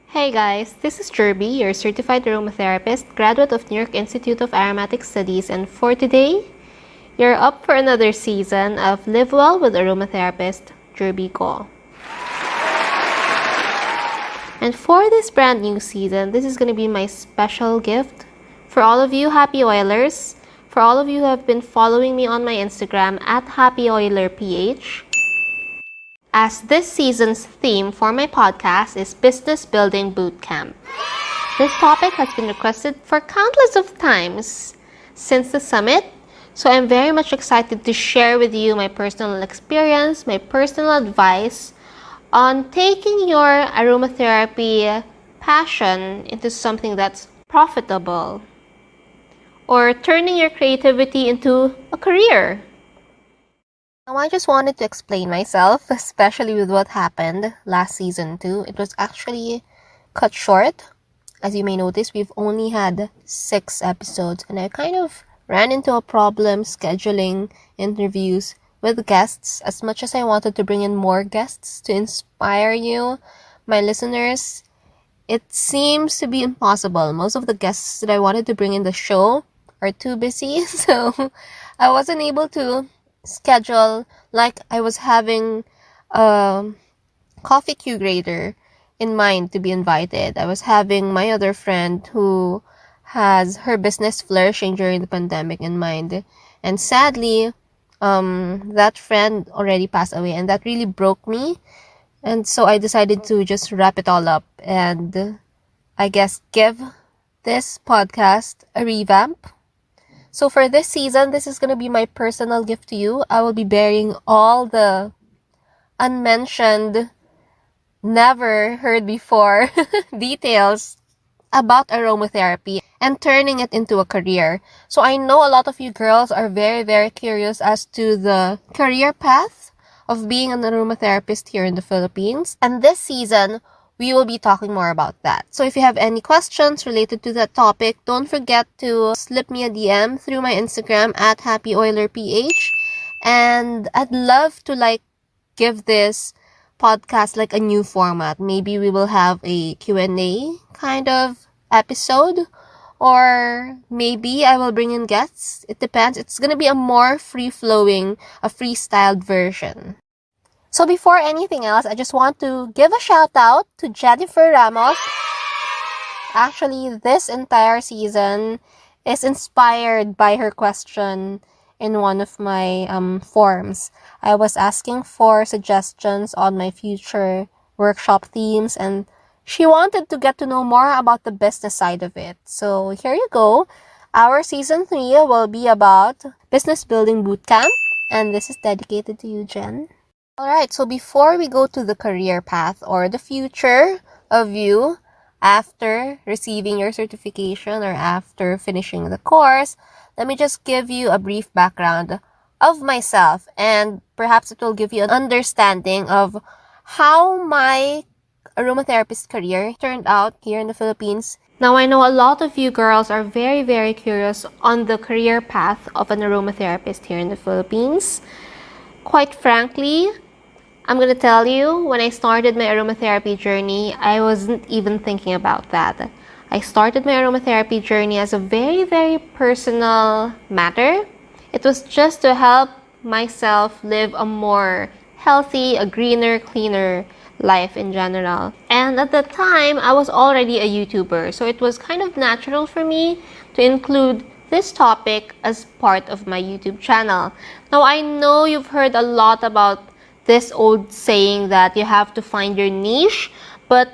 Hey guys, this is Jirbie, your certified aromatherapist, graduate of New York Institute of Aromatic Studies, and for today, you're up for another season of Live Well with Aromatherapist, Jirbie ko. And for this brand new season, this is going to be my special gift for all of you happy oilers, for all of you who have been following me on my Instagram at happyoilerph, as this season's theme for my podcast is Business Building Bootcamp. This topic has been requested for countless of times since the summit, so I'm very much excited to share with you my personal experience, my personal advice on taking your aromatherapy passion into something that's profitable, or turning your creativity into a career. Now, I just wanted to explain myself, especially with what happened last season too. It was actually cut short. As you may notice, we've only had 6 episodes, and I kind of ran into a problem scheduling interviews with guests. As much as I wanted to bring in more guests to inspire you, my listeners, it seems to be impossible. Most of the guests that I wanted to bring in the show are too busy, so I wasn't able to schedule. Like, I was having a coffee curator in mind to be invited. I was having my other friend who has her business flourishing during the pandemic in mind, and sadly that friend already passed away, and that really broke me. And so I decided to just wrap it all up and I guess give this podcast a revamp. So for this season, this is going to be my personal gift to you. I will be bearing all the unmentioned, never heard before details about aromatherapy and turning it into a career. So I know a lot of you girls are very, very curious as to the career path of being an aromatherapist here in the Philippines. And this season, we will be talking more about that. So if you have any questions related to that topic, don't forget to slip me a DM through my Instagram at happyoilerph. And I'd love to give this podcast like a new format. Maybe we will have a Q&A kind of episode, or maybe I will bring in guests. It depends. It's going to be a more free-flowing, a freestyled version. So before anything else, I just want to give a shout out to Jennifer Ramos. Actually, this entire season is inspired by her question in one of my forums. I was asking for suggestions on my future workshop themes, and she wanted to get to know more about the business side of it. So here you go. Our season 3 will be about Business Building Bootcamp, and this is dedicated to you, Jen. Alright, so before we go to the career path or the future of you after receiving your certification or after finishing the course, let me just give you a brief background of myself, and perhaps it will give you an understanding of how my aromatherapist career turned out here in the Philippines. Now, I know a lot of you girls are very, very curious on the career path of an aromatherapist here in the Philippines. Quite frankly, I'm going to tell you, when I started my aromatherapy journey, I wasn't even thinking about that. I started my aromatherapy journey as a very, very personal matter. It was just to help myself live a more healthy, a greener, cleaner life in general. And at the time, I was already a YouTuber, so it was kind of natural for me to include this topic as part of my YouTube channel. Now, I know you've heard a lot about this old saying that you have to find your niche, but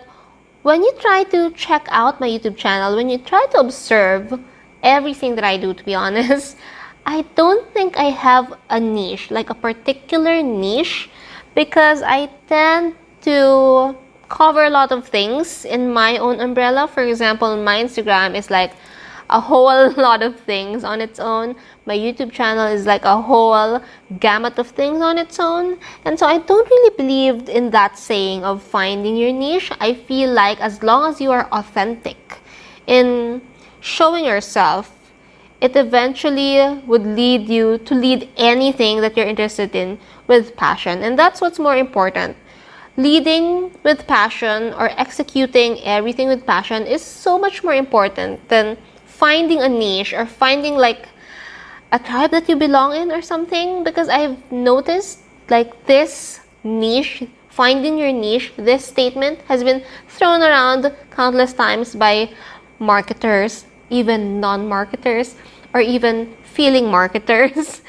when you try to check out my YouTube channel, when you try to observe everything that I do, to be honest, I don't think I have a niche, like a particular niche, because I tend to cover a lot of things in my own umbrella. For example, my Instagram is like a whole lot of things on its own. My YouTube channel is like a whole gamut of things on its own. And so I don't really believe in that saying of finding your niche. I feel like as long as you are authentic in showing yourself, it eventually would lead you to lead anything that you're interested in with passion. And that's what's more important. leading with passion or executing everything with passion is so much more important than finding a niche or finding like a tribe that you belong in or something. Because I've noticed like this niche, finding your niche, this statement has been thrown around countless times by marketers, even non-marketers, or even feeling marketers.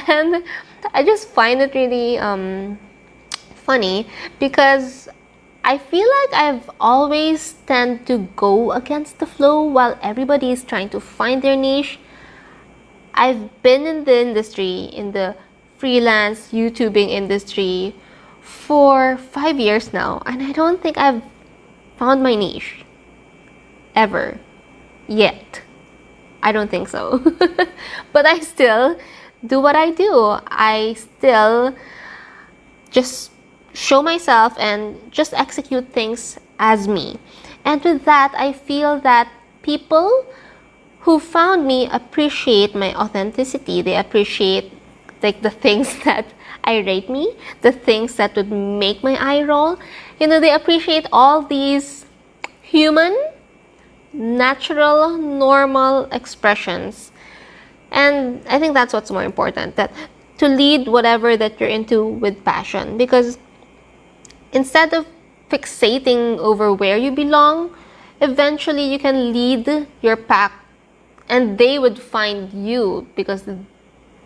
And I just find it really funny because I feel like I've always tend to go against the flow while everybody is trying to find their niche. I've been in the industry, in the freelance YouTubing industry for 5 years now, and I don't think I've found my niche ever yet. I don't think so. But I still do what I do. I still just show myself and just execute things as me. And with that, I feel that people who found me appreciate my authenticity. They appreciate like the things that irate me, the things that would make my eye roll. You know, they appreciate all these human, natural, normal expressions. And I think that's what's more important, that to lead whatever that you're into with passion. Because instead of fixating over where you belong, eventually you can lead your pack and they would find you because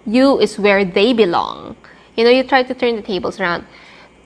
you is where they belong. You know, you try to turn the tables around.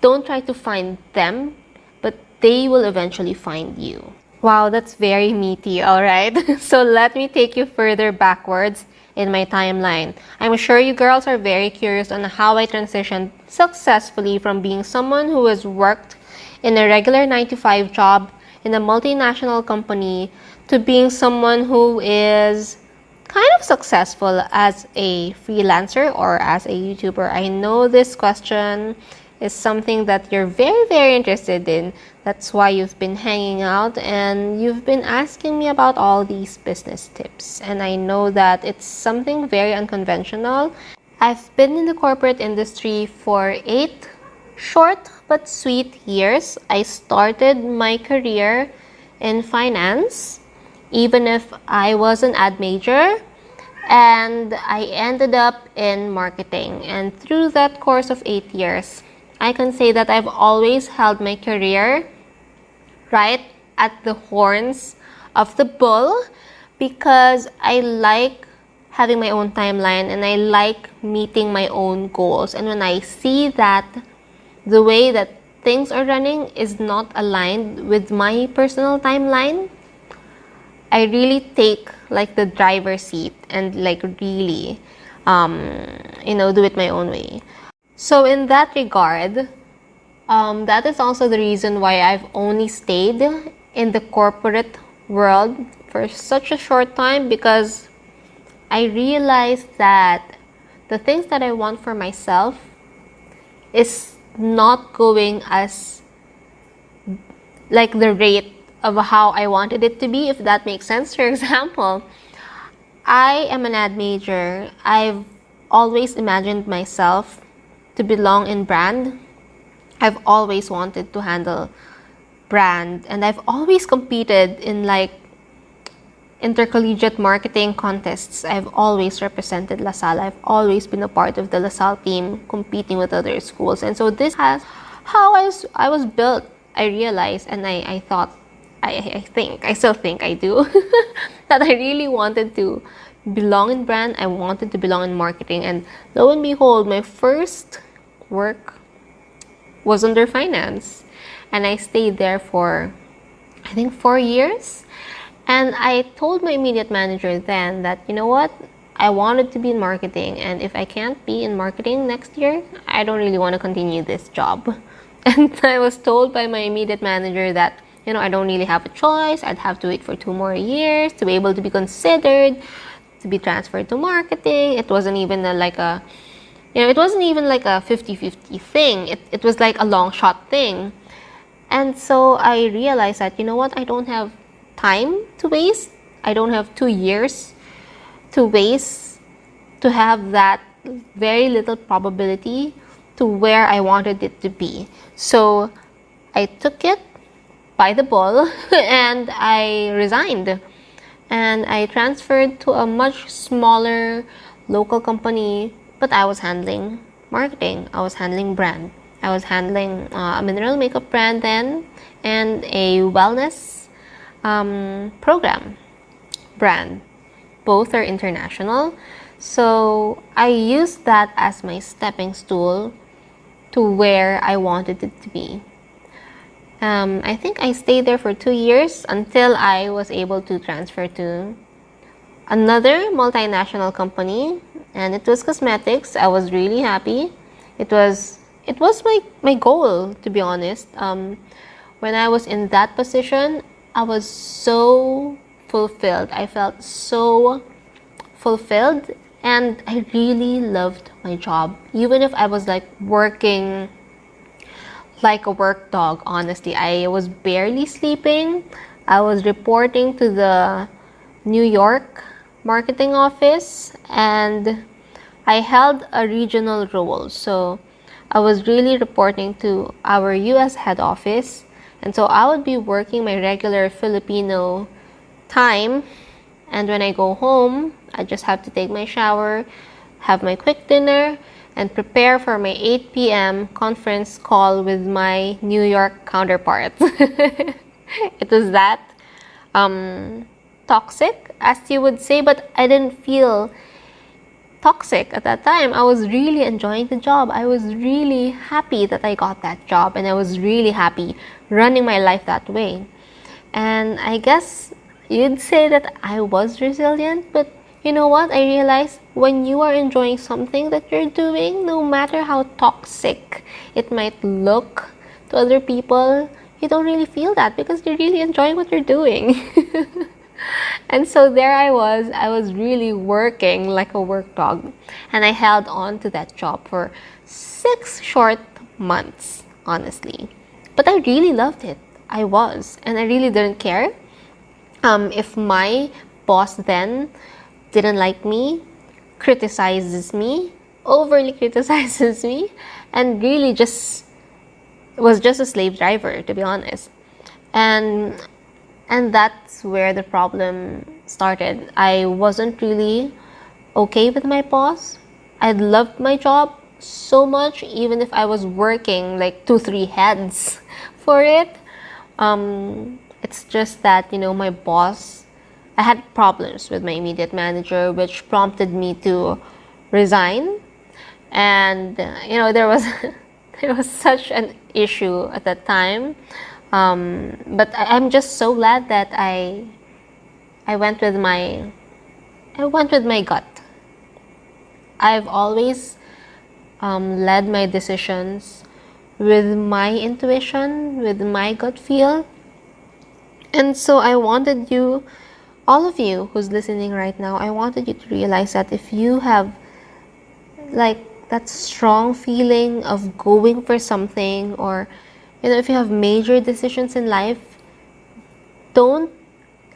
Don't try to find them, but they will eventually find you. Wow, that's very meaty, alright? So let me take you further backwards in my timeline. I'm sure you girls are very curious on how I transitioned successfully from being someone who has worked in a regular 9-to-5 job in a multinational company to being someone who is kind of successful as a freelancer or as a YouTuber. I know this question is something that you're very, very interested in. That's why you've been hanging out and you've been asking me about all these business tips. And I know that it's something very unconventional. I've been in the corporate industry for 8 short but sweet years. I started my career in finance, even if I was an ad major, and I ended up in marketing. And through that course of 8 years, I can say that I've always held my career right at the horns of the bull because I like having my own timeline and I like meeting my own goals. And when I see that the way that things are running is not aligned with my personal timeline, I really take like the driver's seat and like really, do it my own way. So in that regard, that is also the reason why I've only stayed in the corporate world for such a short time, because I realized that the things that I want for myself is not going as like the rate of how I wanted it to be, if that makes sense. For example, I am an ad major. I've always imagined myself to belong in brand. I've always wanted to handle brand, and I've always competed in like intercollegiate marketing contests. I've always represented LaSalle. I've always been a part of the LaSalle team competing with other schools. And so this has how I was built, I realized, and I thought, I still think I do, that I really wanted to belong in brand. I wanted to belong in marketing. And lo and behold, my first work was under finance. And I stayed there for, I think, 4 years. And I told my immediate manager then that, you know what, I wanted to be in marketing. And if I can't be in marketing next year, I don't really want to continue this job. And I was told by my immediate manager that, I don't really have a choice. I'd have to wait for 2 more years to be able to be considered to be transferred to marketing. It wasn't even like a 50-50 thing. It was like a long shot thing. And so I realized that, you know what, I don't have time to waste. I don't have 2 years to waste to have that very little probability to where I wanted it to be. So I took it by the ball and I resigned. And I transferred to a much smaller local company, but I was handling marketing. I was handling brand. I was handling a mineral makeup brand then and a wellness program brand. Both are international. So I used that as my stepping stool to where I wanted it to be. I think I stayed there for 2 years until I was able to transfer to another multinational company, and it was cosmetics. I was really happy. It was my goal, to be honest. When I was in that position, I was so fulfilled. I felt so fulfilled, and I really loved my job. Even if I was like working like a work dog, honestly. I was barely sleeping. I was reporting to the New York marketing office, and I held a regional role. So I was really reporting to our US head office. And so I would be working my regular Filipino time. And when I go home, I just have to take my shower, have my quick dinner, and prepare for my 8 p.m. conference call with my New York counterpart. It was that toxic, as you would say, but I didn't feel toxic at that time. I was really enjoying the job. I was really happy that I got that job, and I was really happy running my life that way. And I guess you'd say that I was resilient, but you know what? I realized when you are enjoying something that you're doing, no matter how toxic it might look to other people, you don't really feel that because you're really enjoying what you're doing. And so there I was really working like a work dog. And I held on to that job for 6 short months, honestly. But I really loved it. I was. And I really didn't care if my boss then didn't like me, criticizes me, overly criticizes me, and really just was just a slave driver, to be honest. And that's where the problem started. I wasn't really okay with my boss. I loved my job so much, even if I was working like 2-3 heads for it. It's just that, my boss, I had problems with my immediate manager, which prompted me to resign. And there was there was such an issue at that time. But I'm just so glad that I went with my gut. I've always led my decisions with my intuition, with my gut feel. And so I wanted you, all of you who's listening right now, I wanted you to realize that if you have like that strong feeling of going for something, or if you have major decisions in life, don't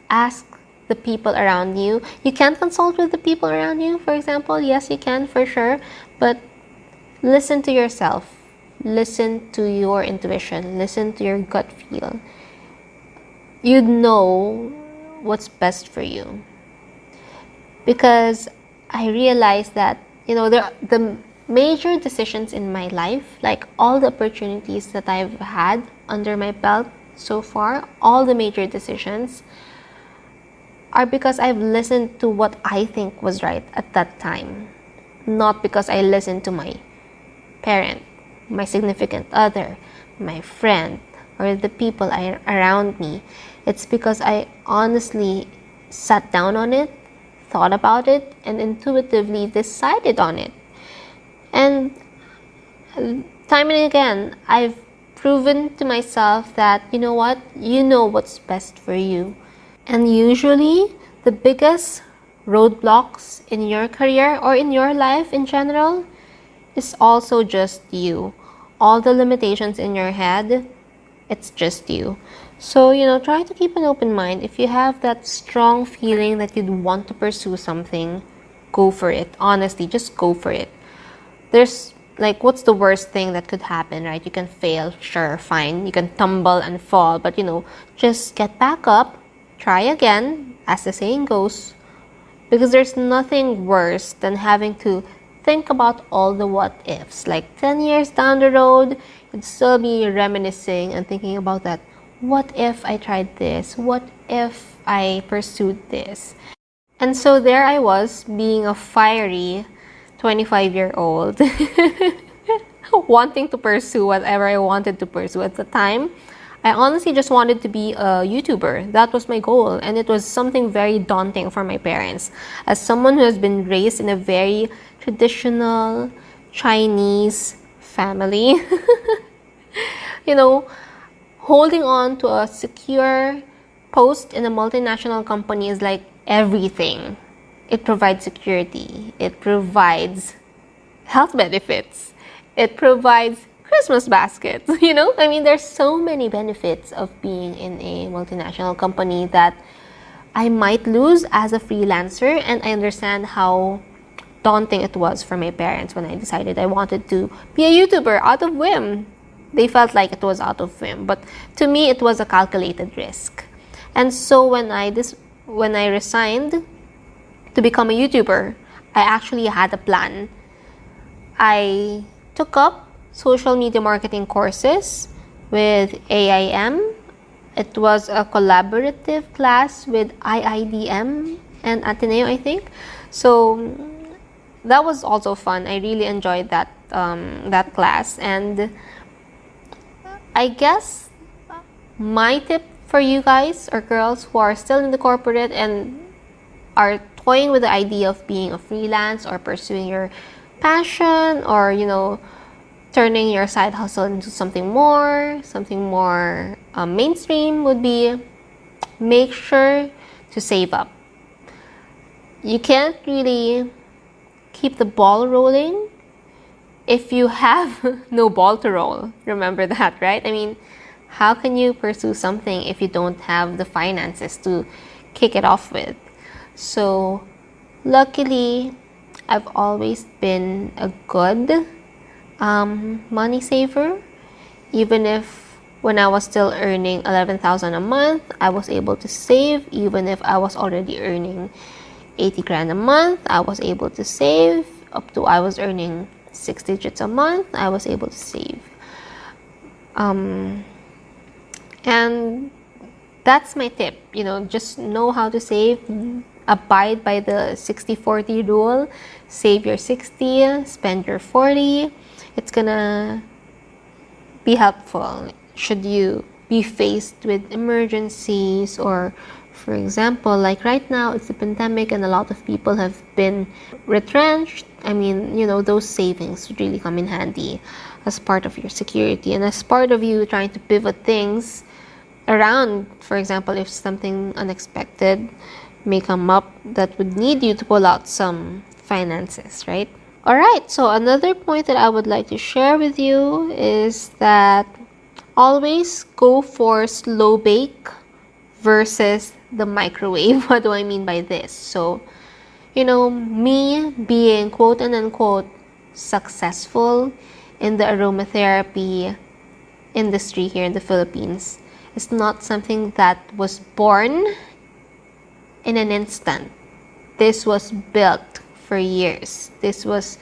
ask the people around you. You can consult with the people around you, for example. Yes, you can, for sure. But listen to yourself. Listen to your intuition. Listen to your gut feel. You'd know what's best for you. Because I realized that, the major decisions in my life, like all the opportunities that I've had under my belt so far, all the major decisions are because I've listened to what I think was right at that time. Not because I listened to my parent, my significant other, my friend, or the people around me. It's because I honestly sat down on it, thought about it, and intuitively decided on it. And time and again, I've proven to myself that, you know what? You know what's best for you. And usually, the biggest roadblocks in your career or in your life in general is also just you. All the limitations in your head, it's just you. So, try to keep an open mind. If you have that strong feeling that you'd want to pursue something, go for it. Honestly, just go for it. There's like, what's the worst thing that could happen, right? You can fail, sure, fine. You can tumble and fall, but just get back up, try again, as the saying goes, because there's nothing worse than having to think about all the what ifs. Like 10 years down the road, you'd still be reminiscing and thinking about that. What if I tried this? What if I pursued this? And so there I was, being a fiery 25-year-old, wanting to pursue whatever I wanted to pursue at the time. I honestly just wanted to be a YouTuber. That was my goal, and it was something very daunting for my parents. As someone who has been raised in a very traditional Chinese family, holding on to a secure post in a multinational company is like everything. It provides security. It provides health benefits. It provides Christmas baskets. There's so many benefits of being in a multinational company that I might lose as a freelancer, and I understand how daunting it was for my parents when I decided I wanted to be a YouTuber out of whim. They felt like it was out of whim, but to me it was a calculated risk. And so when I resigned to become a YouTuber, I actually had a plan. I took up social media marketing courses with AIM. It was a collaborative class with IIDM and Ateneo, I think. So that was also fun. I really enjoyed that class. And I guess my tip for you guys or girls who are still in the corporate and are toying with the idea of being a freelance or pursuing your passion, or turning your side hustle into something more mainstream, would be, make sure to save up. You can't really keep the ball rolling if you have no ball to roll. Remember that, right? How can you pursue something if you don't have the finances to kick it off with? So luckily, I've always been a good money saver. Even if when I was still earning 11,000 a month, I was able to save. Even if I was already earning 80 grand a month, I was able to save. Up to I was earning 6 digits a month, I was able to save. And that's my tip. Just know how to save. Abide by the 60-40 rule. Save your 60, spend your 40. It's gonna be helpful should you be faced with emergencies, or for example, like right now, it's the pandemic and a lot of people have been retrenched. Those savings would really come in handy as part of your security and as part of you trying to pivot things around. For example, if something unexpected may come up that would need you to pull out some finances, right? Alright, so another point that I would like to share with you is that always go for slow bake versus the microwave. What do I mean by this? So, me being quote and unquote successful in the aromatherapy industry here in the Philippines is not something that was born in an instant. This was built for years. This was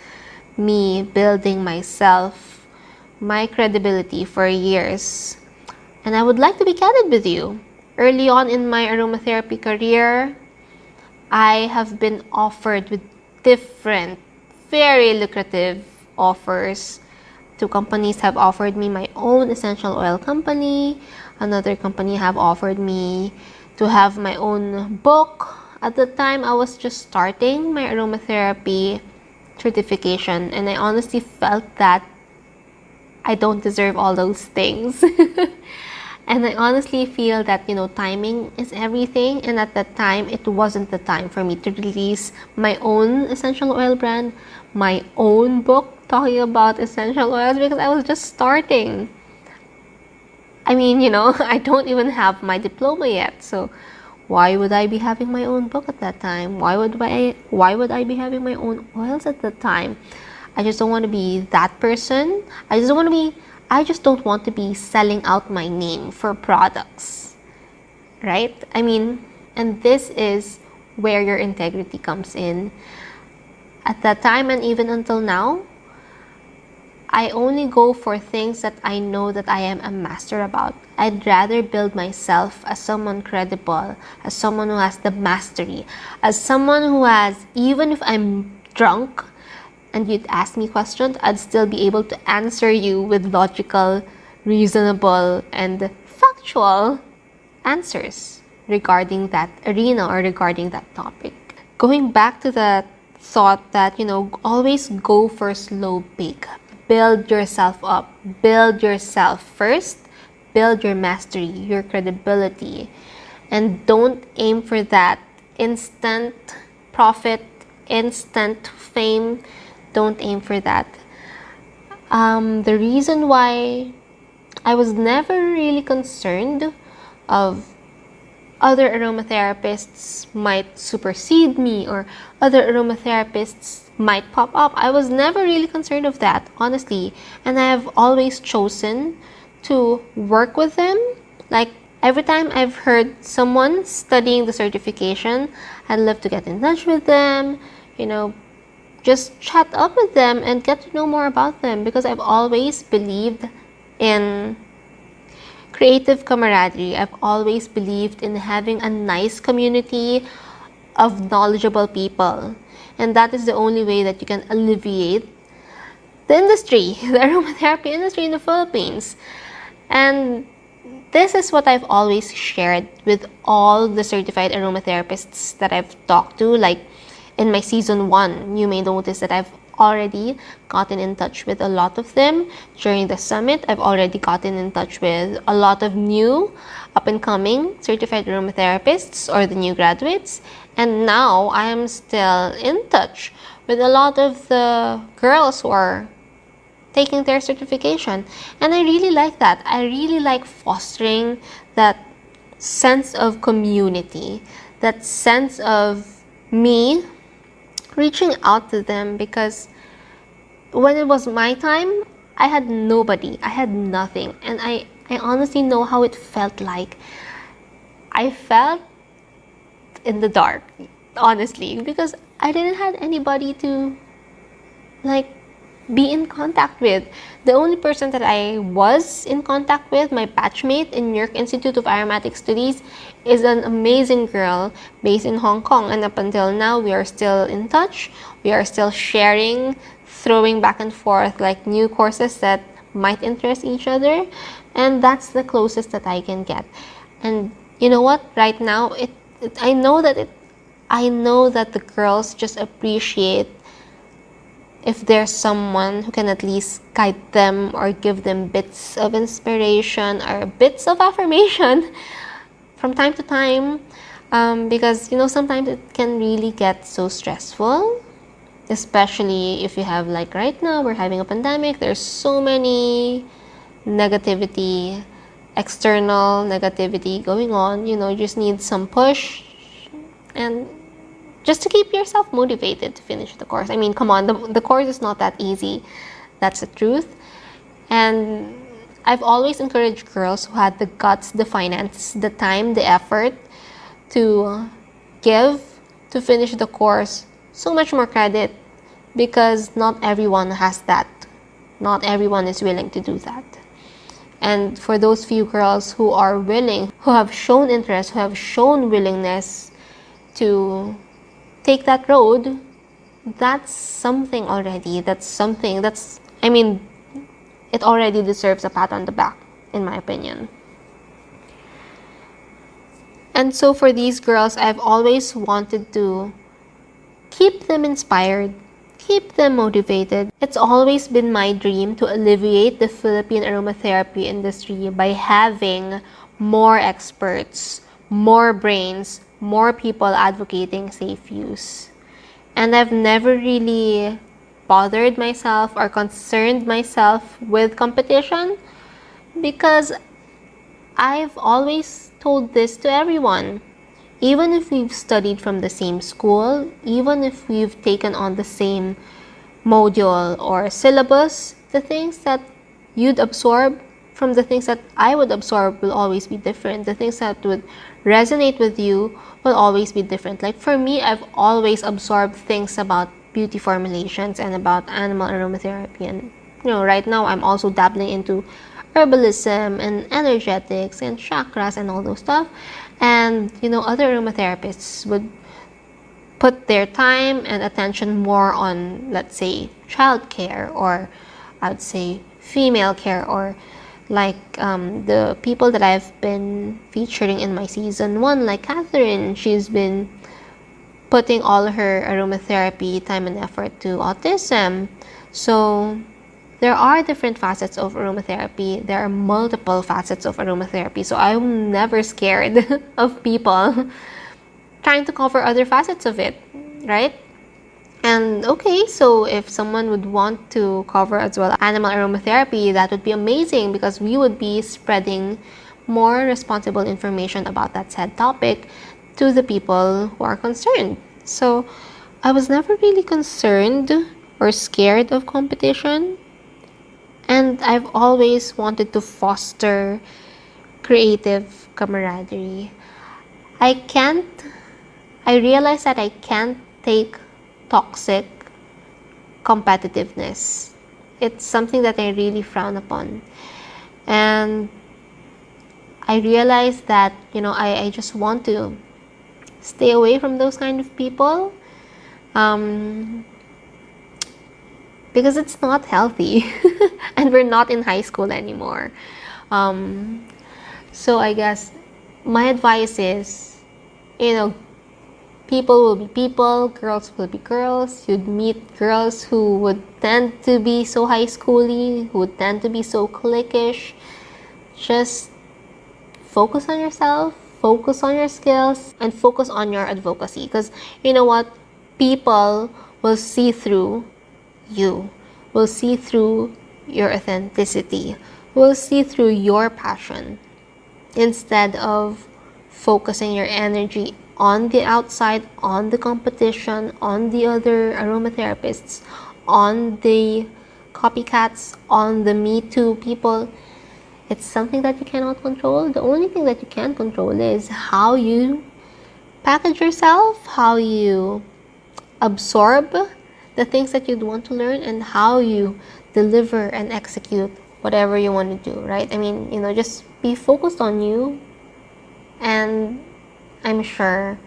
me building myself, my credibility for years. And I would like to be candid with you. Early on in my aromatherapy career, I have been offered with different, very lucrative offers. Two companies have offered me my own essential oil company. Another company have offered me to have my own book. At the time, I was just starting my aromatherapy certification, and I honestly felt that I don't deserve all those things. And I honestly feel that, timing is everything. And at that time, it wasn't the time for me to release my own essential oil brand, my own book talking about essential oils, because I was just starting. I don't even have my diploma yet. So why would I be having my own book at that time? Why would I be having my own oils at that time? I just don't want to be that person. I just don't want to be selling out my name for products, right? I mean, and this is where your integrity comes in. At that time and even until now, I only go for things that I know that I am a master about. I'd rather build myself as someone credible, as someone who has the mastery, as someone who has, even if I'm drunk and you'd ask me questions, I'd still be able to answer you with logical, reasonable, and factual answers regarding that arena or regarding that topic. Going back to the thought that, always go for slow bake. Build yourself up. Build yourself first. Build your mastery, your credibility. And don't aim for that instant profit, instant fame. Don't aim for that. The reason why I was never really concerned of other aromatherapists might supersede me or other aromatherapists might pop up. I was never really concerned of that, honestly. And I have always chosen to work with them. Like, every time I've heard someone studying the certification, I'd love to get in touch with them, just chat up with them and get to know more about them, because I've always believed in creative camaraderie. I've always believed in having a nice community of knowledgeable people. And that is the only way that you can alleviate the industry, the aromatherapy industry in the Philippines. And this is what I've always shared with all the certified aromatherapists that I've talked to. Like in my season 1, you may notice that I've already gotten in touch with a lot of them. During the summit, I've already gotten in touch with a lot of new up-and-coming certified aromatherapists or the new graduates. And now I am still in touch with a lot of the girls who are taking their certification. And I really like that. I really like fostering that sense of community, that sense of me reaching out to them, because when it was my time, I had nobody, I had nothing, and I honestly know how it felt like. I felt in the dark, honestly, because I didn't have anybody to be in contact with. The only person that I was in contact with, my batchmate in New York Institute of Aromatic Studies, is an amazing girl based in Hong Kong. And up until now, we are still in touch. We are still sharing, throwing back and forth new courses that might interest each other. And that's the closest that I can get. And you know what? Right now, I know that the girls just appreciate if there's someone who can at least guide them or give them bits of inspiration or bits of affirmation from time to time, because sometimes it can really get so stressful, especially if you have, right now we're having a pandemic. There's so many negativity, external negativity going on. You just need some push and just to keep yourself motivated to finish the course. I mean, come on, the course is not that easy. That's the truth. And I've always encouraged girls who had the guts, the finance, the time, the effort to give to finish the course so much more credit, because not everyone has that. Not everyone is willing to do that. And for those few girls who are willing, who have shown interest, who have shown willingness to take that road, that's something already. It already deserves a pat on the back, in my opinion. And so for these girls, I've always wanted to keep them inspired, keep them motivated. It's always been my dream to alleviate the Philippine aromatherapy industry by having more experts, more brains, more people advocating safe use. And I've never really bothered myself or concerned myself with competition, because I've always told this to everyone. Even if we've studied from the same school, even if we've taken on the same module or syllabus, the things that you'd absorb from the things that I would absorb will always be different. The things that would resonate with you will always be different. Like for me, I've always absorbed things about beauty formulations and about animal aromatherapy. And right now I'm also dabbling into herbalism and energetics and chakras and all those stuff. And other aromatherapists would put their time and attention more on, let's say, childcare, or I'd say female care, or like the people that I've been featuring in my season 1, like Catherine. She's been putting all her aromatherapy time and effort to autism. So there are different facets of aromatherapy. There are multiple facets of aromatherapy. So I'm never scared of people trying to cover other facets of it, right? And okay, so if someone would want to cover as well animal aromatherapy, that would be amazing, because we would be spreading more responsible information about that said topic to the people who are concerned. So I was never really concerned or scared of competition, and I've always wanted to foster creative camaraderie. I realize that I can't take toxic competitiveness. It's something that I really frown upon. And I realize that, I just want to stay away from those kind of people, because it's not healthy and we're not in high school anymore. So I guess my advice is, people will be people, girls will be girls. You'd meet girls who would tend to be so high schooly, who would tend to be so cliquish. Just focus on yourself, focus on your skills, and focus on your advocacy. Because you know what? People will see through you, will see through your authenticity, will see through your passion, instead of focusing your energy on the outside, on the competition, on the other aromatherapists, on the copycats, on the Me Too people. It's something that you cannot control. The only thing that you can control is how you package yourself, how you absorb the things that you'd want to learn, and how you deliver and execute whatever you want to do, right? I mean, just be focused on you, and I'm sure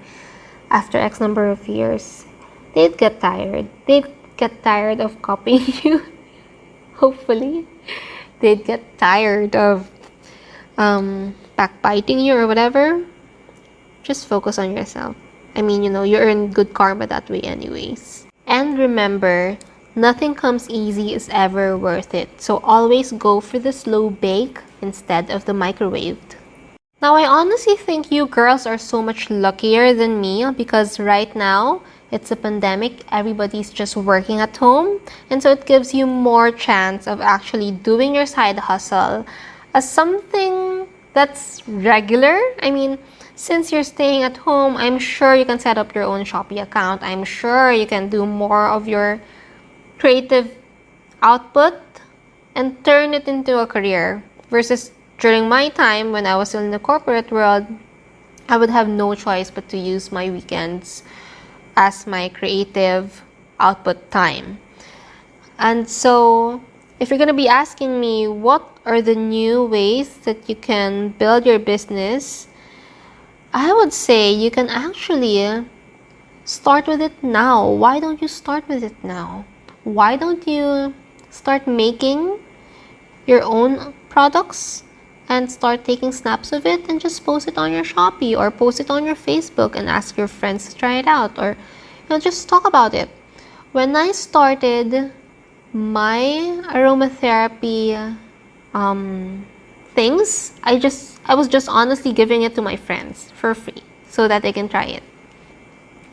after X number of years, they'd get tired. They'd get tired of copying you. Hopefully. They'd get tired of backbiting you or whatever. Just focus on yourself. I mean, you earn good karma that way anyways. And remember, nothing comes easy is ever worth it. So always go for the slow bake instead of the microwaved. Now, I honestly think you girls are so much luckier than me, because right now, it's a pandemic, everybody's just working at home, and so it gives you more chance of actually doing your side hustle as something that's regular. I mean, since you're staying at home, I'm sure you can set up your own Shopee account. I'm sure you can do more of your creative output and turn it into a career, versus during my time when I was still in the corporate world, I would have no choice but to use my weekends as my creative output time. And so, if you're going to be asking me what are the new ways that you can build your business, I would say you can actually start with it now. Why don't you start with it now? Why don't you start making your own products and start taking snaps of it and just post it on your Shopee or post it on your Facebook and ask your friends to try it out, or just talk about it. When I started my aromatherapy things, I was just honestly giving it to my friends for free so that they can try it.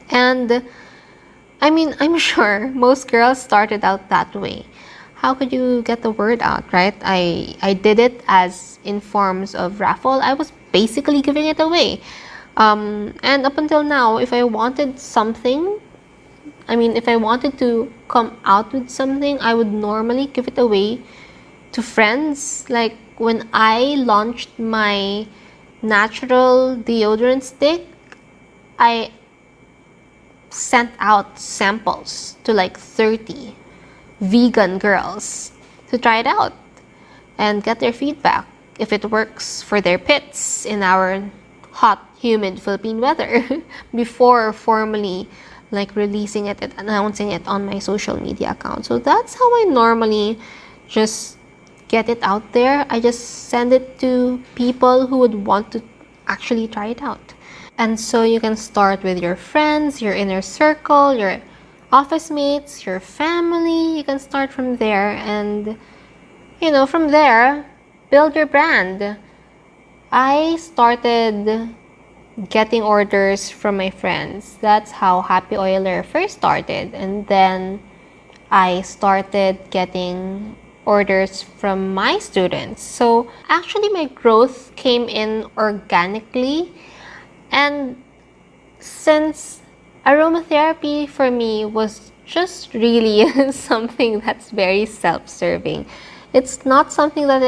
And I mean, I'm sure most girls started out that way. How could you get the word out, right? I did it as in forms of raffle. I was basically giving it away. And up until now, if I wanted something I mean, if I wanted to come out with something, I would normally give it away to friends. Like when I launched my natural deodorant stick, I sent out samples to like 30 vegan girls to try it out and get their feedback if it works for their pits in our hot, humid Philippine weather before formally like releasing it and announcing it on my social media account. So that's how I normally just get it out there. I just send it to people who would want to actually try it out. And so you can start with your friends, your inner circle, your office mates, your family. You can start from there and, from there, build your brand. I started getting orders from my friends. That's how Happy Oiler first started. And then I started getting orders from my students. So actually my growth came in organically. And since aromatherapy for me was just really something that's very self-serving, it's not something that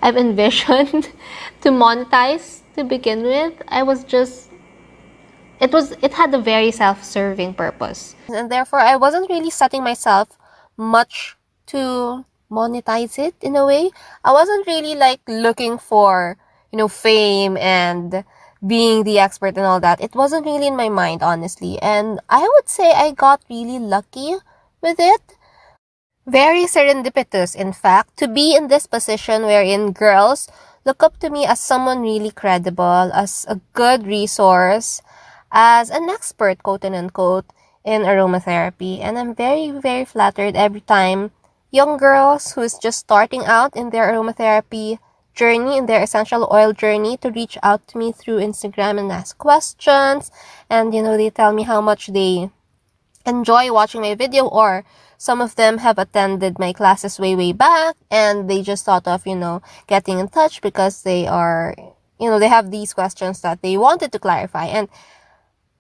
I've envisioned to monetize to begin with. It had a very self-serving purpose. And therefore, I wasn't really setting myself much to monetize it in a way. I wasn't really like looking for, fame and being the expert and all that. It wasn't really in my mind, honestly. And I would say I got really lucky with it. Very serendipitous, in fact, to be in this position wherein girls look up to me as someone really credible, as a good resource, as an expert, quote and unquote, in aromatherapy. And I'm very, very flattered every time young girls who is just starting out in their aromatherapy journey, in their essential oil journey, to reach out to me through Instagram and ask questions. And, they tell me how much they enjoy watching my video, or some of them have attended my classes way, way back, and they just thought of, getting in touch because they are, they have these questions that they wanted to clarify. And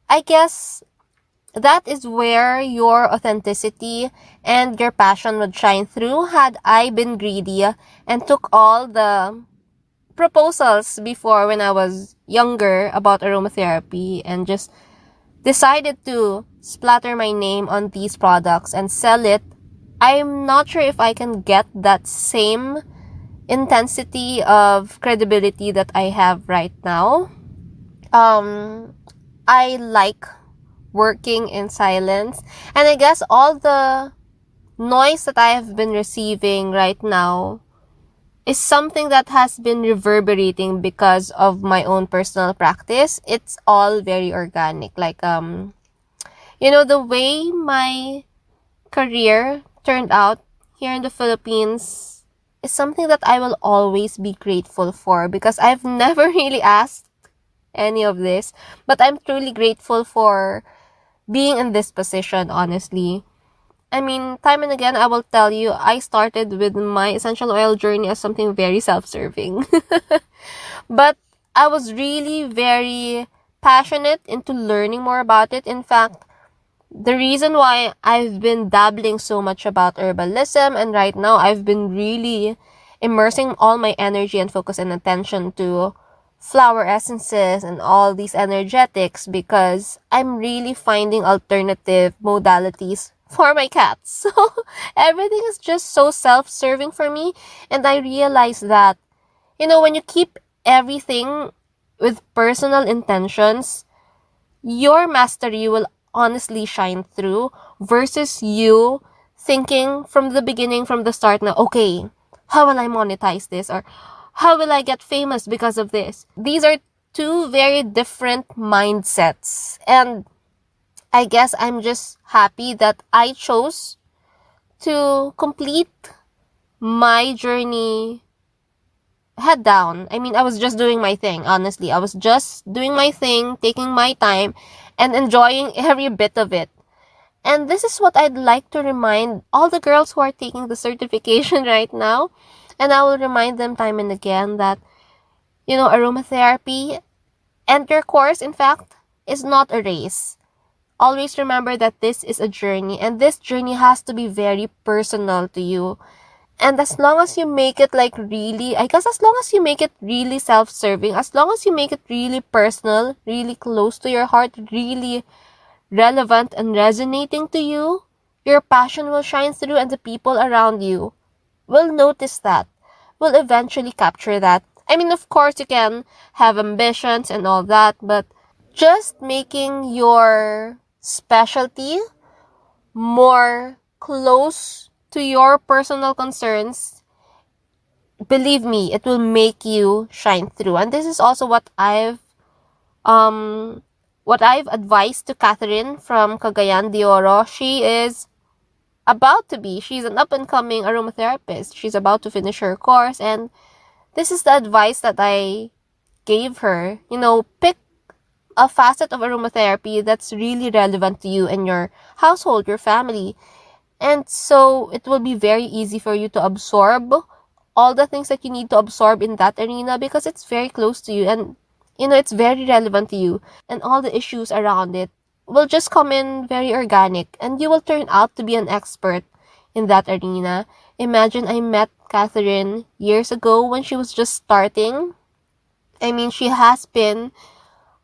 I guess that is where your authenticity and your passion would shine through. Had I been greedy and took all the proposals before when I was younger about aromatherapy and just decided to splatter my name on these products and sell it, I'm not sure if I can get that same intensity of credibility that I have right now. I like working in silence, and I guess all the noise that I have been receiving right now is something that has been reverberating because of my own personal practice. It's all very organic. Like, the way my career turned out here in the Philippines is something that I will always be grateful for, because I've never really asked any of this, but I'm truly grateful for being in this position, honestly. I mean, time and again, I will tell you, I started with my essential oil journey as something very self-serving. But I was really very passionate into learning more about it. In fact, the reason why I've been dabbling so much about herbalism, and right now I've been really immersing all my energy and focus and attention to flower essences and all these energetics, because I'm really finding alternative modalities for my cats. So everything is just so self-serving for me. And I realized that, when you keep everything with personal intentions, your mastery will honestly shine through, versus you thinking from the beginning, from the start, na, okay, how will I monetize this? Or how will I get famous because of this? These are two very different mindsets. And I guess I'm just happy that I chose to complete my journey head down. I mean, I was just doing my thing, honestly. I was just doing my thing, taking my time, and enjoying every bit of it. And this is what I'd like to remind all the girls who are taking the certification right now. And I will remind them time and again that, aromatherapy and your course, in fact, is not a race. always remember that this is a journey, and this journey has to be very personal to you. And as long as you make it like really, I guess as long as you make it really self-serving, as long as you make it really personal, really close to your heart, really relevant and resonating to you, your passion will shine through, and the people around you will notice that, will eventually capture that. I mean, of course, you can have ambitions and all that, but just making your specialty more close to your personal concerns, believe me, it will make you shine through. And this is also what I've advised to Catherine from Cagayan de Oro. She's an up-and-coming aromatherapist. She's about to finish her course, and this is the advice that I gave her. Pick a facet of aromatherapy that's really relevant to you and your household, your family. And so it will be very easy for you to absorb all the things that you need to absorb in that arena, because it's very close to you and it's very relevant to you, and all the issues around it will just come in very organic, and you will turn out to be an expert in that arena. Imagine I met Catherine years ago when she was just starting. I mean, she has been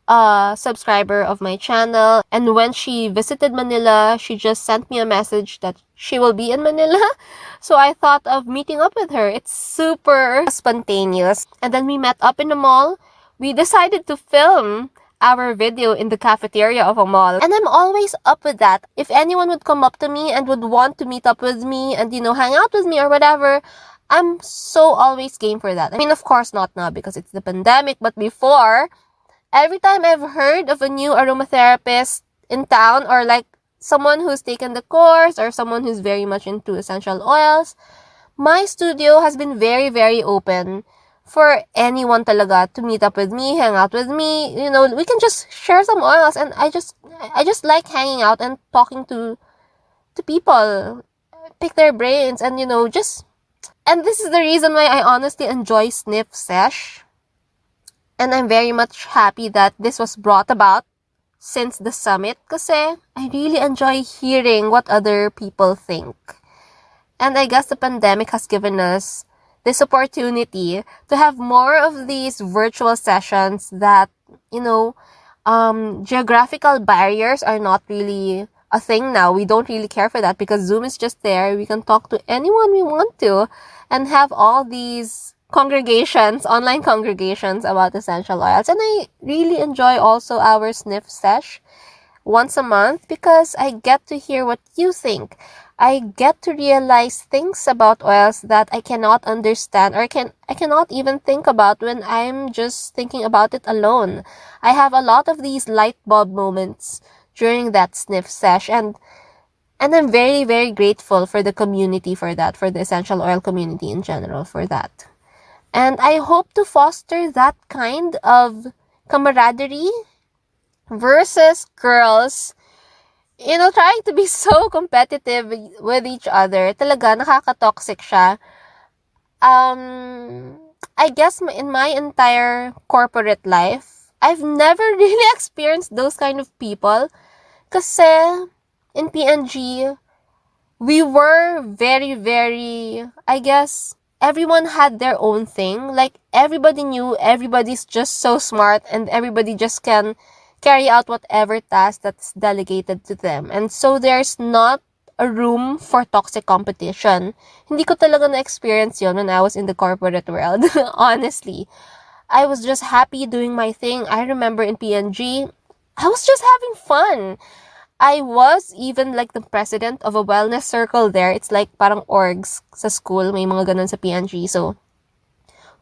a subscriber of my channel, and when she visited Manila, she just sent me a message that she will be in Manila. So I thought of meeting up with her. It's super spontaneous. And then we met up in the mall. We decided to film our video in the cafeteria of a mall. And I'm always up with that. If anyone would come up to me and would want to meet up with me and, hang out with me or whatever, I'm so always game for that. I mean, of course not now because it's the pandemic, but before, every time I've heard of a new aromatherapist in town, or like someone who's taken the course or someone who's very much into essential oils, my studio has been very, very open for anyone talaga to meet up with me, hang out with me. We can just share some oils, and I just like hanging out and talking to people, pick their brains, and and this is the reason why I honestly enjoy Sniff Sesh. And I'm very much happy that this was brought about since the summit, kasi I really enjoy hearing what other people think. And I guess the pandemic has given us this opportunity to have more of these virtual sessions that, geographical barriers are not really a thing now. We don't really care for that because Zoom is just there. We can talk to anyone we want to and have all these online congregations about essential oils. And I really enjoy also our sniff sesh once a month because I get to hear what you think. I get to realize things about oils that I cannot understand, or I cannot even think about when I'm just thinking about it alone. I have a lot of these light bulb moments during that sniff sesh, and I'm very, very grateful for the community for that, for the essential oil community in general for that. And I hope to foster that kind of camaraderie versus girls, trying to be so competitive with each other. Talaga, nakaka-toxic siya. I guess in my entire corporate life, I've never really experienced those kind of people. Kasi in PNG, we were very, very, I guess, everyone had their own thing. Like, everybody knew everybody's just so smart and everybody just can carry out whatever task that's delegated to them. And so there's not a room for toxic competition. Hindi ko talaga na-experience yun when I was in the corporate world. Honestly. I was just happy doing my thing. I remember in PNG, I was just having fun. I was even like the president of a wellness circle there. It's like parang orgs sa school. May mga ganun sa PNG. So,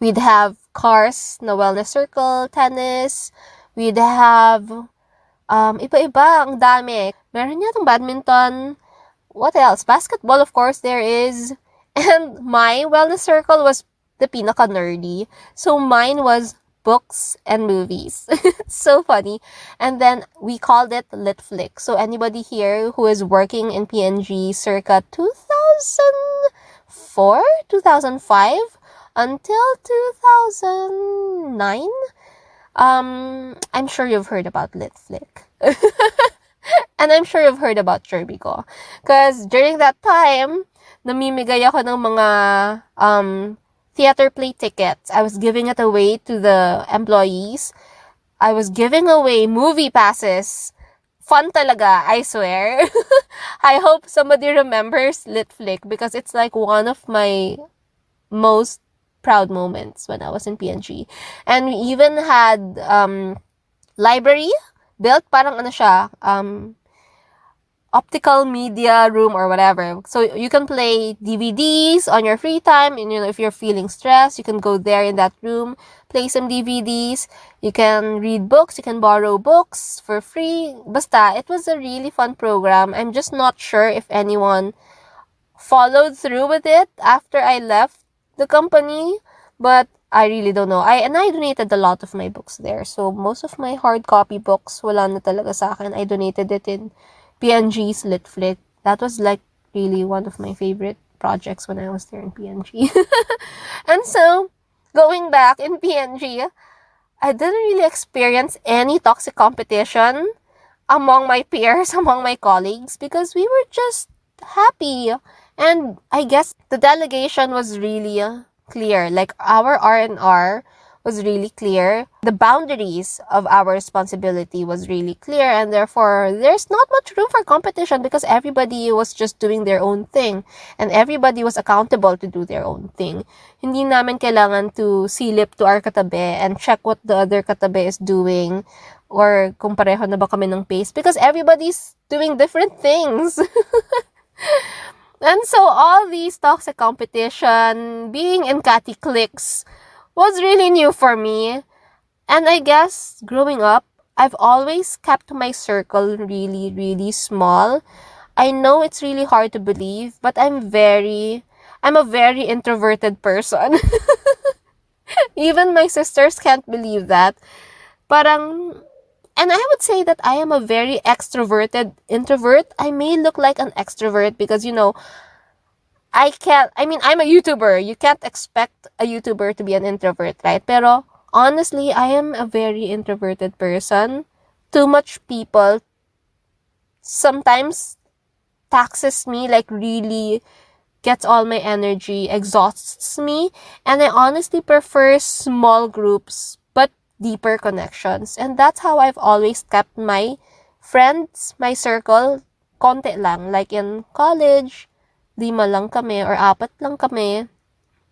we'd have cars na wellness circle, tennis. We'd have iba-iba, ang dami. Meron yatang badminton. What else? Basketball, of course, there is. And my wellness circle was the pinaka-nerdy. So mine was books and movies. It's so funny. And then we called it Lit Flick. So anybody here who is working in PNG circa 2004, 2005 until 2009, I'm sure you've heard about Lit Flick. And I'm sure you've heard about Jirbie ko. Because during that time, namimigay ako ng mga theater play tickets. I was giving it away to the employees. I was giving away movie passes. Fun talaga, I swear. I hope somebody remembers Lit Flick because it's like one of my most proud moments when I was in PNG. And we even had library built, parang ano siya, optical media room or whatever. So you can play DVDs on your free time, and if you're feeling stressed, you can go there in that room, play some DVDs. You can read books, you can borrow books for free. Basta, it was a really fun program. I'm just not sure if anyone followed through with it after I left the company, but I really don't know. I donated a lot of my books there. So most of my hard copy books, wala na talaga sa akin. I donated it in PNG's Lit Flick. That was like really one of my favorite projects when I was there in PNG. And so, going back in PNG, I didn't really experience any toxic competition among my peers, among my colleagues, because we were just happy. And I guess the delegation was really clear. Like our R&R was really clear. The boundaries of our responsibility was really clear, and therefore there's not much room for competition because everybody was just doing their own thing and everybody was accountable to do their own thing. Hindi namin kailangan to silip to our katabi and check what the other katabi is doing or kung pareho na ba kami ng pace because everybody's doing different things. And so all these toxic competition, being in catty cliques, was really new for me. And I guess growing up, I've always kept my circle really, really small. I know it's really hard to believe, but I'm a very introverted person. Even my sisters can't believe that. And I would say that I am a very extroverted introvert. I may look like an extrovert because, I'm a YouTuber. You can't expect a YouTuber to be an introvert, right? Pero honestly, I am a very introverted person. Too much people sometimes taxes me, like really gets all my energy, exhausts me. And I honestly prefer small groups, but deeper connections. And that's how I've always kept my friends, my circle, konti lang. Like in college, 5 lang kami or 4 lang kami.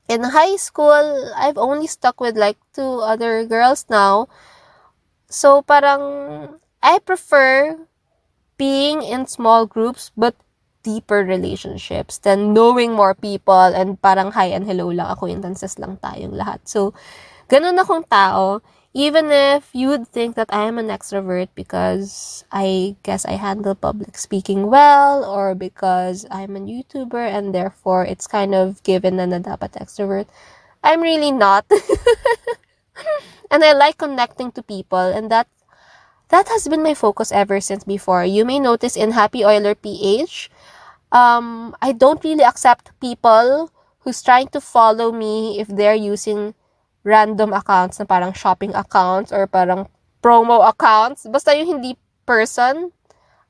In high school, I've only stuck with like 2 other girls now. So parang I prefer being in small groups but deeper relationships than knowing more people and parang hi and hello lang, acquaintances lang tayong lahat. So ganun akong tao. Even if you would think that I am an extrovert because I guess I handle public speaking well or because I'm a YouTuber and therefore it's kind of given na dapat extrovert, I'm really not. And I like connecting to people, and that has been my focus ever since before. You may notice in Happy Oiler PH, I don't really accept people who's trying to follow me if they're using random accounts na parang shopping accounts or parang promo accounts. Basta yung hindi person,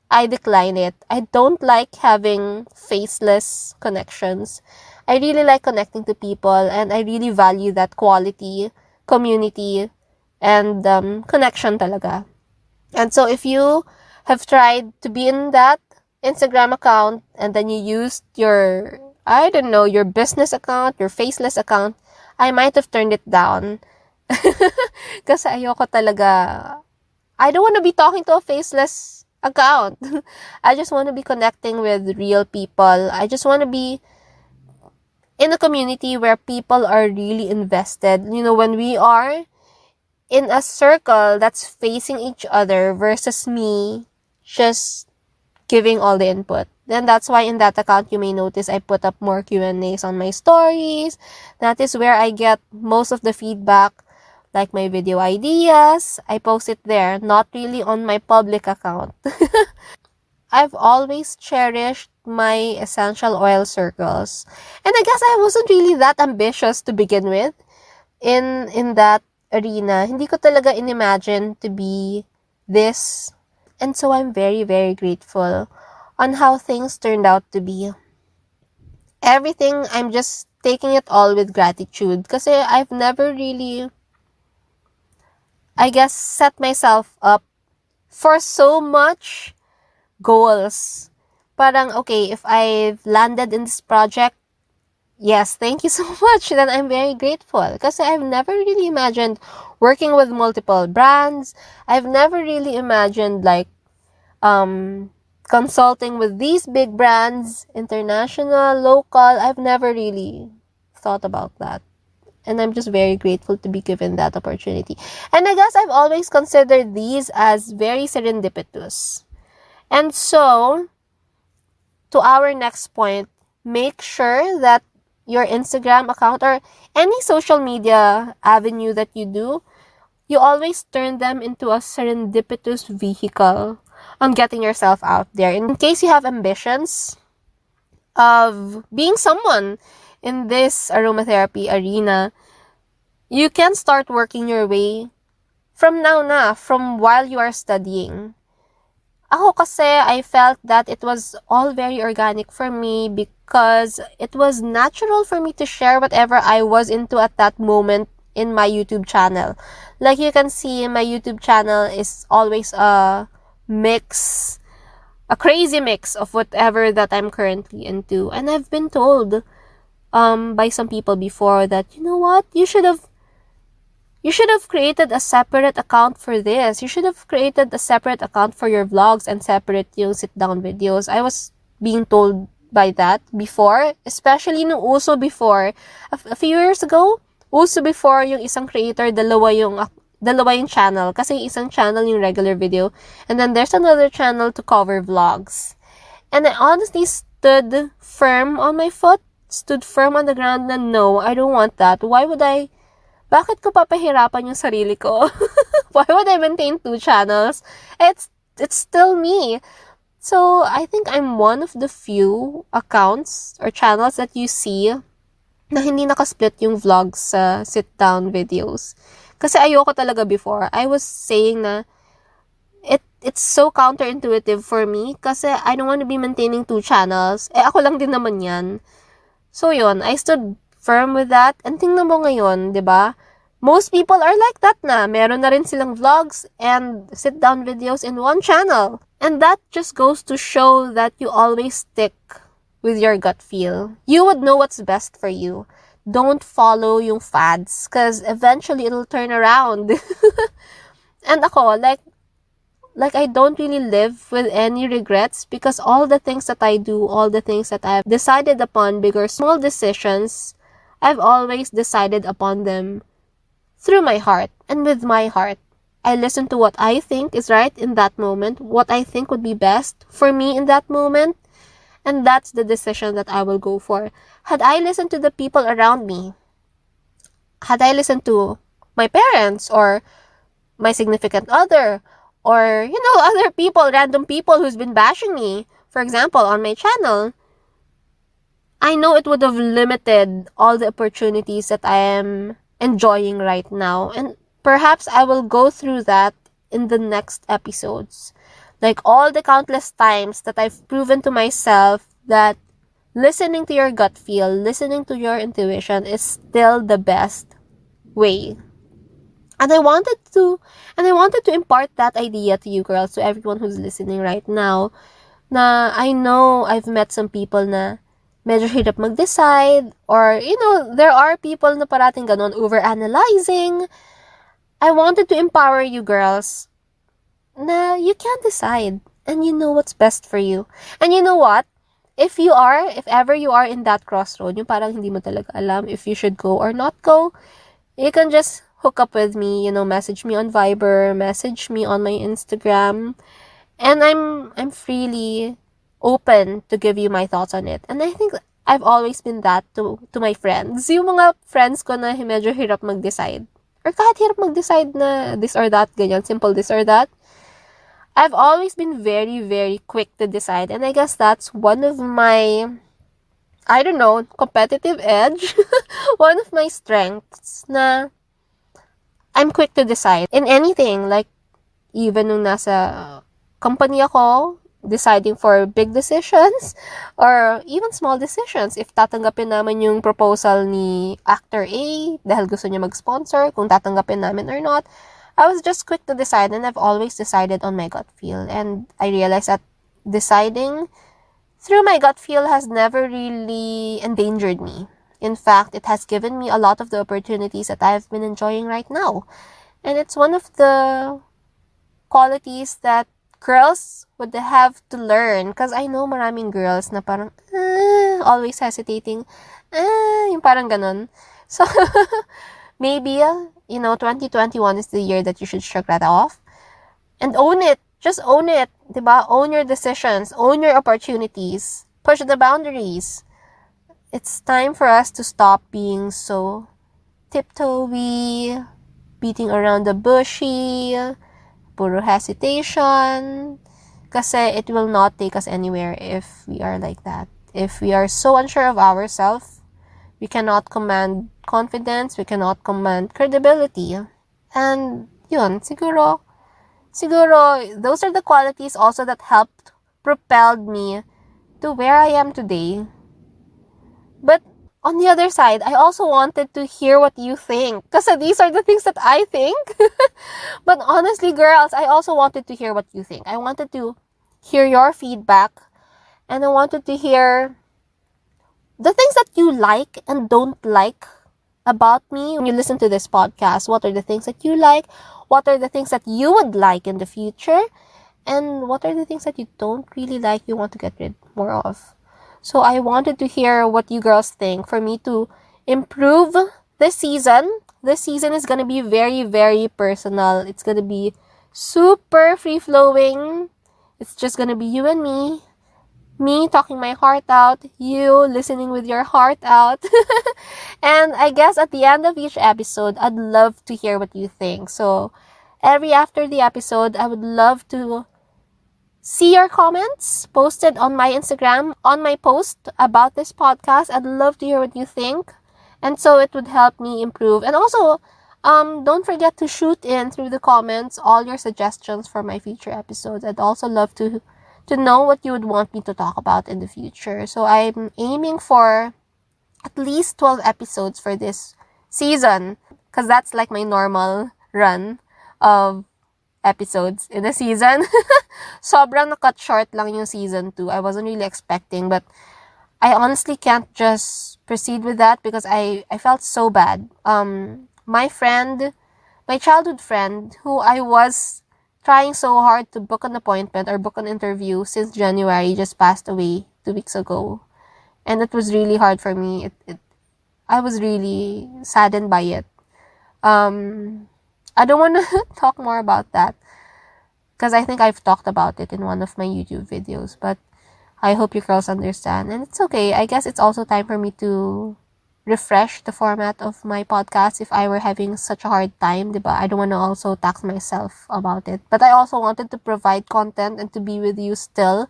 I decline it. I don't like having faceless connections. I really like connecting to people, and I really value that quality, community, and connection talaga. And so if you have tried to be in that Instagram account and then you used your, your business account, your faceless account, I might have turned it down. Kasi ayoko talaga. I don't want to be talking to a faceless account. I just want to be connecting with real people. I just want to be in a community where people are really invested. When we are in a circle that's facing each other versus me just giving all the input. Then that's why in that account, you may notice I put up more Q&As on my stories. That is where I get most of the feedback, like my video ideas. I post it there, not really on my public account. I've always cherished my essential oil circles. And I guess I wasn't really that ambitious to begin with in that arena. Hindi ko talaga inimagine to be this And so I'm very, very grateful on how things turned out to be. Everything, I'm just taking it all with gratitude. Kasi I've never really, I guess, set myself up for so much goals. Parang, okay, if I've landed in this project, yes, thank you so much. Then I'm very grateful. Kasi I've never really imagined working with multiple brands. I've never really imagined like consulting with these big brands, international, local. I've never really thought about that. And I'm just very grateful to be given that opportunity. And I guess I've always considered these as very serendipitous. And so, to our next point, make sure that your Instagram account or any social media avenue that you do, you always turn them into a serendipitous vehicle on getting yourself out there. In case you have ambitions of being someone in this aromatherapy arena, you can start working your way from now from while you are studying. Ako kasi, I felt that it was all very organic for me because it was natural for me to share whatever I was into at that moment in my YouTube channel. Like you can see, my YouTube channel is always a mix, a crazy mix of whatever that I'm currently into. And I've been told by some people before that, you know what, you should have created a separate account for this. You should have created a separate account for your vlogs and separate yung sit-down videos. I was being told by that before, especially nung uso before. A few years ago, uso before yung isang creator, dalawa yung channel. Kasi yung isang channel yung regular video. And then there's another channel to cover vlogs. And I honestly stood firm on my foot, stood firm on the ground na no, I don't want that. Bakit ko papahirapan yung sarili ko? Why would I maintain 2 channels? It's still me. So, I think I'm one of the few accounts or channels that you see na hindi nakasplit yung vlogs sa sit-down videos. Kasi ayoko talaga before. I was saying na it's so counterintuitive for me kasi I don't want to be maintaining 2 channels. Ako lang din naman yan. So, yun. I stood firm with that. And tingnan mo ngayon, 'di ba? Most people are like that na. Meron na rin silang vlogs and sit-down videos in one channel. And that just goes to show that you always stick with your gut feel. You would know what's best for you. Don't follow yung fads because eventually it'll turn around. And ako, like I don't really live with any regrets because all the things that I do, all the things that I've decided upon, big or small decisions, I've always decided upon them through my heart and with my heart. I listen to what I think is right in that moment, what I think would be best for me in that moment, and that's the decision that I will go for. Had I listened to the people around me, had I listened to my parents or my significant other, or, other people, random people who's been bashing me, for example, on my channel, I know it would have limited all the opportunities that I am enjoying right now. And perhaps I will go through that in the next episodes. Like all the countless times that I've proven to myself that listening to your gut feel, listening to your intuition is still the best way. And I wanted to impart that idea to you girls, to everyone who's listening right now, na I know I've met some people na medyo hirap mag-decide, or, there are people na parating ganon, overanalyzing. I wanted to empower you girls na you can decide, and you know what's best for you. And you know what? If ever you are in that crossroad, yung parang hindi mo talaga alam if you should go or not go, you can just hook up with me, message me on Viber, message me on my Instagram, and I'm freely open to give you my thoughts on it. And I think I've always been that to my friends. Yung mga friends ko na medyo hirap mag-decide. Or kahit hirap mag-decide na this or that, ganyan, simple this or that. I've always been very, very quick to decide. And I guess that's one of my, competitive edge. One of my strengths na I'm quick to decide in anything. Like, even nung nasa company ako, deciding for big decisions or even small decisions. If tatanggapin namin yung proposal ni actor A dahil gusto niya mag-sponsor, kung tatanggapin namin or not, I was just quick to decide, and I've always decided on my gut feel. And I realized that deciding through my gut feel has never really endangered me. In fact, it has given me a lot of the opportunities that I've been enjoying right now. And it's one of the qualities that girls would have to learn. Because I know maraming girls na parang, always hesitating, yung parang ganon. So, maybe, 2021 is the year that you should shrug that off. And own it. Just own it. Diba? Own your decisions. Own your opportunities. Push the boundaries. It's time for us to stop being so tiptoey, beating around the bushy, puro hesitation. Kasi it will not take us anywhere if we are like that. If we are so unsure of ourselves, we cannot command confidence, we cannot command credibility. And yun, siguro, those are the qualities also that helped propelled me to where I am today. But on the other side, I also wanted to hear what you think. Kasi these are the things that I think. But honestly, girls, I also wanted to hear what you think. I wanted to hear your feedback. And I wanted to hear the things that you like and don't like about me when you listen to this podcast. What are the things that you like? What are the things that you would like in the future? And what are the things that you don't really like, you want to get rid more of? So I wanted to hear what you girls think for me to improve this season. This season is going to be very, very personal. It's going to be super free-flowing. It's just going to be you and me. Me talking my heart out. You listening with your heart out. And I guess at the end of each episode, I'd love to hear what you think. So after the episode, I would love to see your comments posted on my Instagram, on my post about this podcast. I'd love to hear what you think. And so it would help me improve. And also, don't forget to shoot in through the comments all your suggestions for my future episodes. I'd also love to know what you would want me to talk about in the future. So I'm aiming for at least 12 episodes for this season, because that's like my normal run of episodes in a season. Sobrang nakat short lang yung season 2. I wasn't really expecting, but I honestly can't just proceed with that because I felt so bad. My childhood friend, who I was trying so hard to book an appointment or book an interview since January, just passed away 2 weeks ago. And it was really hard for me. I was really saddened by it. I don't want to talk more about that because I think I've talked about it in one of my YouTube videos, but I hope you girls understand. And it's okay. I guess it's also time for me to refresh the format of my podcast if I were having such a hard time, diba? I don't want to also tax myself about it. But I also wanted to provide content and to be with you still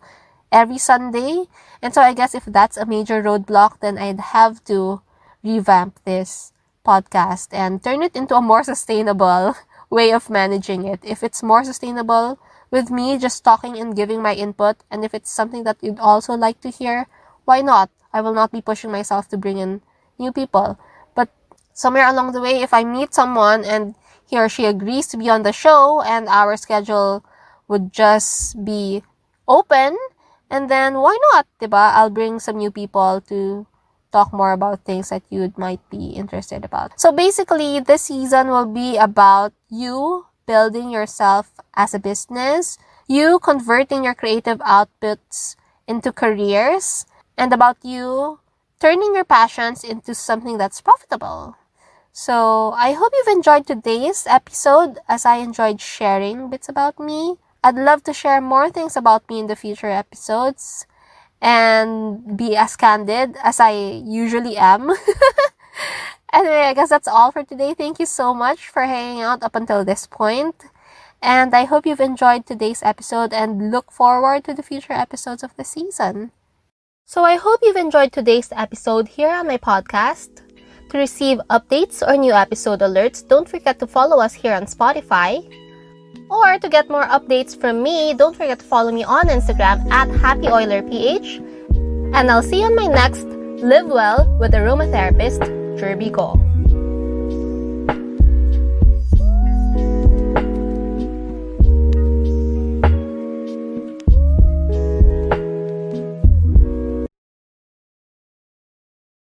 every Sunday. And so I guess if that's a major roadblock, then I'd have to revamp this podcast and turn it into a more sustainable way of managing it. If it's more sustainable with me just talking and giving my input, and if it's something that you'd also like to hear, why not? I will not be pushing myself to bring in new people. But somewhere along the way, if I meet someone and he or she agrees to be on the show and our schedule would just be open, and then why not, diba? I'll bring some new people to talk more about things that you might be interested about. So basically, this season will be about you building yourself as a business, you converting your creative outputs into careers, and about you turning your passions into something that's profitable. So I hope you've enjoyed today's episode as I enjoyed sharing bits about me. I'd love to share more things about me in the future episodes and be as candid as I usually am. Anyway, I guess that's all for today. Thank you so much for hanging out up until this point. And I hope you've enjoyed today's episode and look forward to the future episodes of the season. So I hope you've enjoyed today's episode here on my podcast. To receive updates or new episode alerts, don't forget to follow us here on Spotify. Or to get more updates from me, don't forget to follow me on Instagram at happyoilerph. And I'll see you on my next Live Well with Aromatherapist, Jirbie.